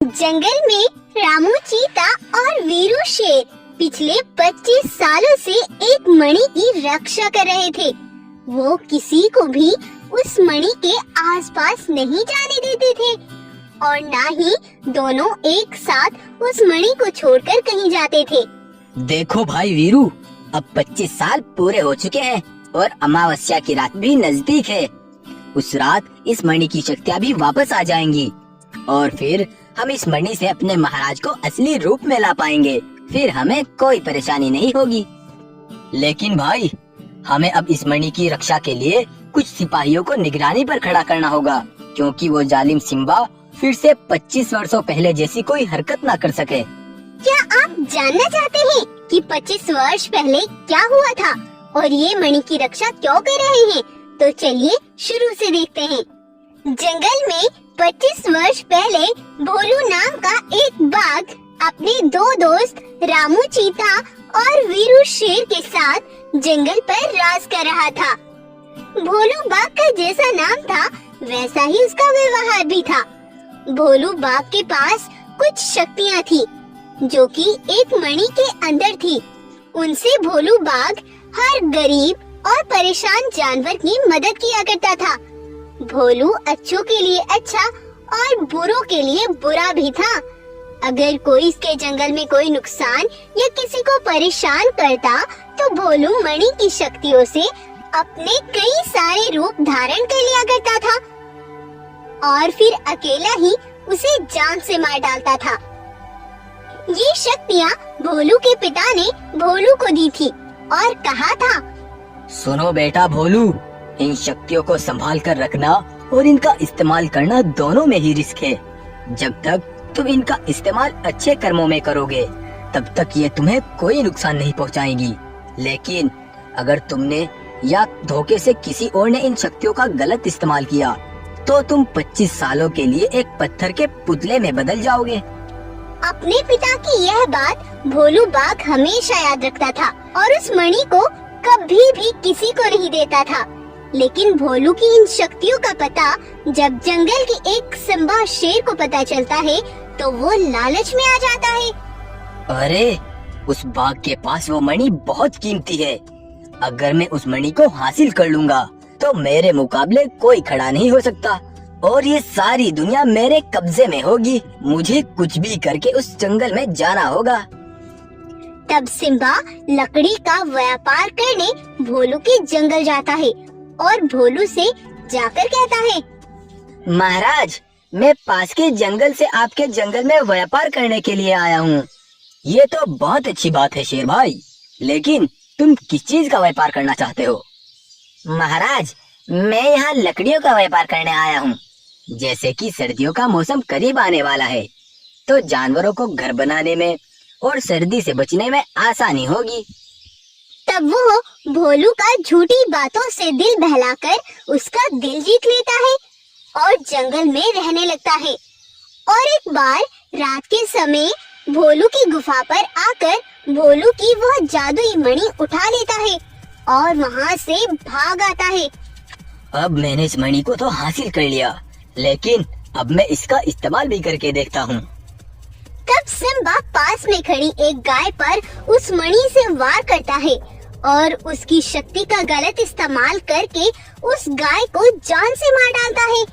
जंगल में रामू चीता और वीरू शेर पिछले 25 सालों से एक मणि की रक्षा कर रहे थे। वो किसी को भी उस मणि के आसपास नहीं जाने देते थे और ना ही दोनों एक साथ उस मणि को छोड़कर कहीं जाते थे। देखो भाई वीरू, अब 25 साल पूरे हो चुके हैं और अमावस्या की रात भी नजदीक है। उस रात इस मणि की शक्तियाँ भी वापस आ जाएंगी और फिर हम इस मणि से अपने महाराज को असली रूप में ला पाएंगे। फिर हमें कोई परेशानी नहीं होगी। लेकिन भाई, हमें अब इस मणि की रक्षा के लिए कुछ सिपाहियों को निगरानी पर खड़ा करना होगा, क्योंकि वो जालिम सिम्बा फिर से 25 वर्षों पहले जैसी कोई हरकत ना कर सके। क्या आप जानना चाहते हैं कि 25 वर्ष पहले क्या हुआ था और ये मणि की रक्षा क्यों कर रहे हैं? तो चलिए शुरू से देखते हैं। जंगल में 25 वर्ष पहले भोलू नाम का एक बाघ अपने दो दोस्त रामू चीता और वीरू शेर के साथ जंगल पर राज कर रहा था। भोलू बाघ का जैसा नाम था वैसा ही उसका व्यवहार भी था। भोलू बाघ के पास कुछ शक्तियाँ थी जो कि एक मणि के अंदर थी। उनसे भोलू बाघ हर गरीब और परेशान जानवर की मदद किया करता था। भोलू अच्छों के लिए अच्छा और बुरों के लिए बुरा भी था। अगर कोई इसके जंगल में कोई नुकसान या किसी को परेशान करता तो भोलू मणि की शक्तियों से अपने कई सारे रूप धारण कर लिया करता था और फिर अकेला ही उसे जान से मार डालता था। ये शक्तियाँ भोलू के पिता ने भोलू को दी थी और कहा था, सुनो बेटा भोलू, इन शक्तियों को संभाल कर रखना और इनका इस्तेमाल करना दोनों में ही रिस्क है। जब तक तुम इनका इस्तेमाल अच्छे कर्मों में करोगे तब तक ये तुम्हें कोई नुकसान नहीं पहुंचाएंगी। लेकिन अगर तुमने या धोखे से और और ने इन शक्तियों का गलत इस्तेमाल किया तो तुम 25 सालों के लिए एक पत्थर के पुतले में बदल जाओगे। अपने पिता की यह बात भोलू बाघ हमेशा याद रखता था और उस मणि को कभी भी किसी को नहीं देता था। लेकिन भोलू की इन शक्तियों का पता जब जंगल के एक सिम्बा शेर को पता चलता है तो वो लालच में आ जाता है। अरे, उस बाघ के पास वो मणि बहुत कीमती है। अगर मैं उस मणि को हासिल कर लूंगा तो मेरे मुकाबले कोई खड़ा नहीं हो सकता और ये सारी दुनिया मेरे कब्जे में होगी। मुझे कुछ भी करके उस जंगल में जाना होगा। तब सिम्बा लकड़ी का व्यापार करने भोलू के जंगल जाता है और भोलू से जाकर कहता है, महाराज, मैं पास के जंगल से आपके जंगल में व्यापार करने के लिए आया हूँ। ये तो बहुत अच्छी बात है शेर भाई, लेकिन तुम किस चीज का व्यापार करना चाहते हो? महाराज, मैं यहाँ लकड़ियों का व्यापार करने आया हूँ। जैसे कि सर्दियों का मौसम करीब आने वाला है तो जानवरों को घर बनाने में और सर्दी से बचने में आसानी होगी। तब वो भोलू का झूठी बातों से दिल बहलाकर उसका दिल जीत लेता है और जंगल में रहने लगता है। और एक बार रात के समय भोलू की गुफा पर आकर भोलू की वह जादुई मणि उठा लेता है और वहाँ से भाग आता है। अब मैंने इस मणि को तो हासिल कर लिया, लेकिन अब मैं इसका इस्तेमाल भी करके देखता हूँ। तब सिम्बा पास में खड़ी एक गाय पर उस मणि से वार करता है और उसकी शक्ति का गलत इस्तेमाल करके उस गाय को जान से मार डालता है।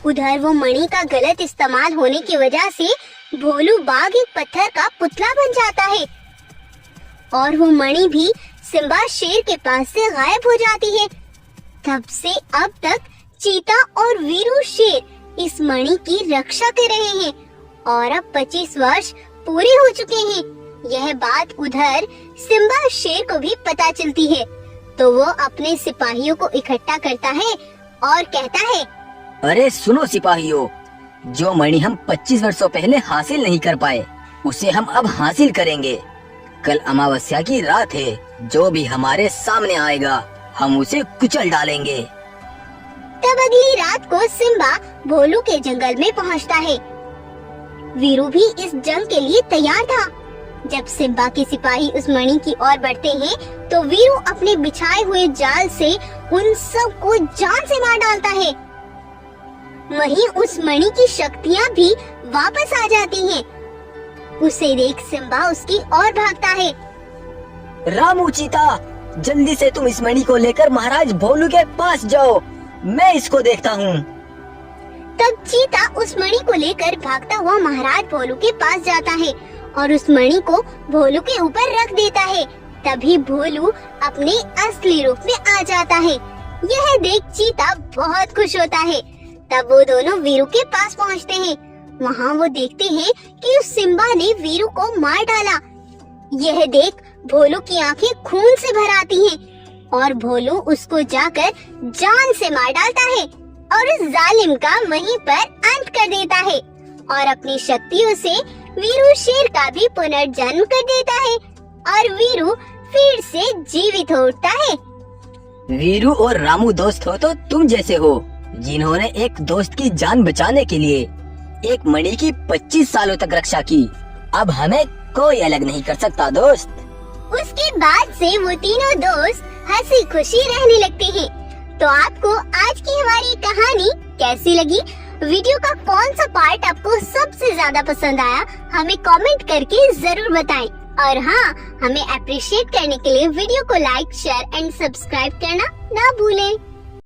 उधर वो मणि का गलत इस्तेमाल होने की वजह से भोलू बाघ एक पत्थर का पुतला बन जाता है और वो मणि भी सिम्बा शेर के पास से गायब हो जाती है। तब से अब तक चीता और वीरू शेर इस मणि की रक्षा कर रहे हैं और अब 25 वर्ष पूरे हो चुके हैं। यह बात उधर सिम्बा शेर को भी पता चलती है तो वो अपने सिपाहियों को इकट्ठा करता है और कहता है, अरे सुनो सिपाहियों, जो मणि हम 25 वर्षों पहले हासिल नहीं कर पाए उसे हम अब हासिल करेंगे। कल अमावस्या की रात है, जो भी हमारे सामने आएगा हम उसे कुचल डालेंगे। तब अगली रात को सिम्बा भोलू के जंगल में पहुंचता है। वीरू भी इस जंग के लिए तैयार था। जब सिम्बा के सिपाही उस मणि की ओर बढ़ते हैं तो वीरू अपने बिछाए हुए जाल से उन सब को जान से मार डालता है। वहीं उस मणि की शक्तियाँ भी वापस आ जाती हैं। उसे देख सिम्बा उसकी ओर भागता है। रामू चीता, जल्दी से तुम इस मणि को लेकर महाराज भोलू के पास जाओ, मैं इसको देखता हूँ। तब चीता उस मणि को लेकर भागता हुआ महाराज भोलू के पास जाता है और उस मणि को भोलू के ऊपर रख देता है। तभी भोलू अपने असली रूप में आ जाता है। यह देख चीता बहुत खुश होता है। तब वो दोनों वीरू के पास पहुँचते हैं। वहाँ वो देखते हैं कि उस सिम्बा ने वीरू को मार डाला। यह देख भोलू की आंखें खून से भर आती हैं और भोलू उसको जाकर जान से मार डालता है और उस जालिम का वहीं पर अंत कर देता है और अपनी शक्तियों से वीरू शेर का भी पुनर्जन्म कर देता है और वीरू फिर से जीवित हो उठता है। वीरू और रामू दोस्त हो तो तुम जैसे हो, जिन्होंने एक दोस्त की जान बचाने के लिए एक मणि की 25 सालों तक रक्षा की। अब हमें कोई अलग नहीं कर सकता दोस्त। उसके बाद से वो तीनों दोस्त हंसी खुशी रहने लगते हैं। तो आपको आज की हमारी कहानी कैसी लगी? वीडियो का कौन सा पार्ट आपको सबसे ज्यादा पसंद आया, हमें कमेंट करके जरूर बताएं। और हाँ, हमें अप्रिशिएट करने के लिए वीडियो को लाइक, शेयर एंड सब्सक्राइब करना ना भूलें।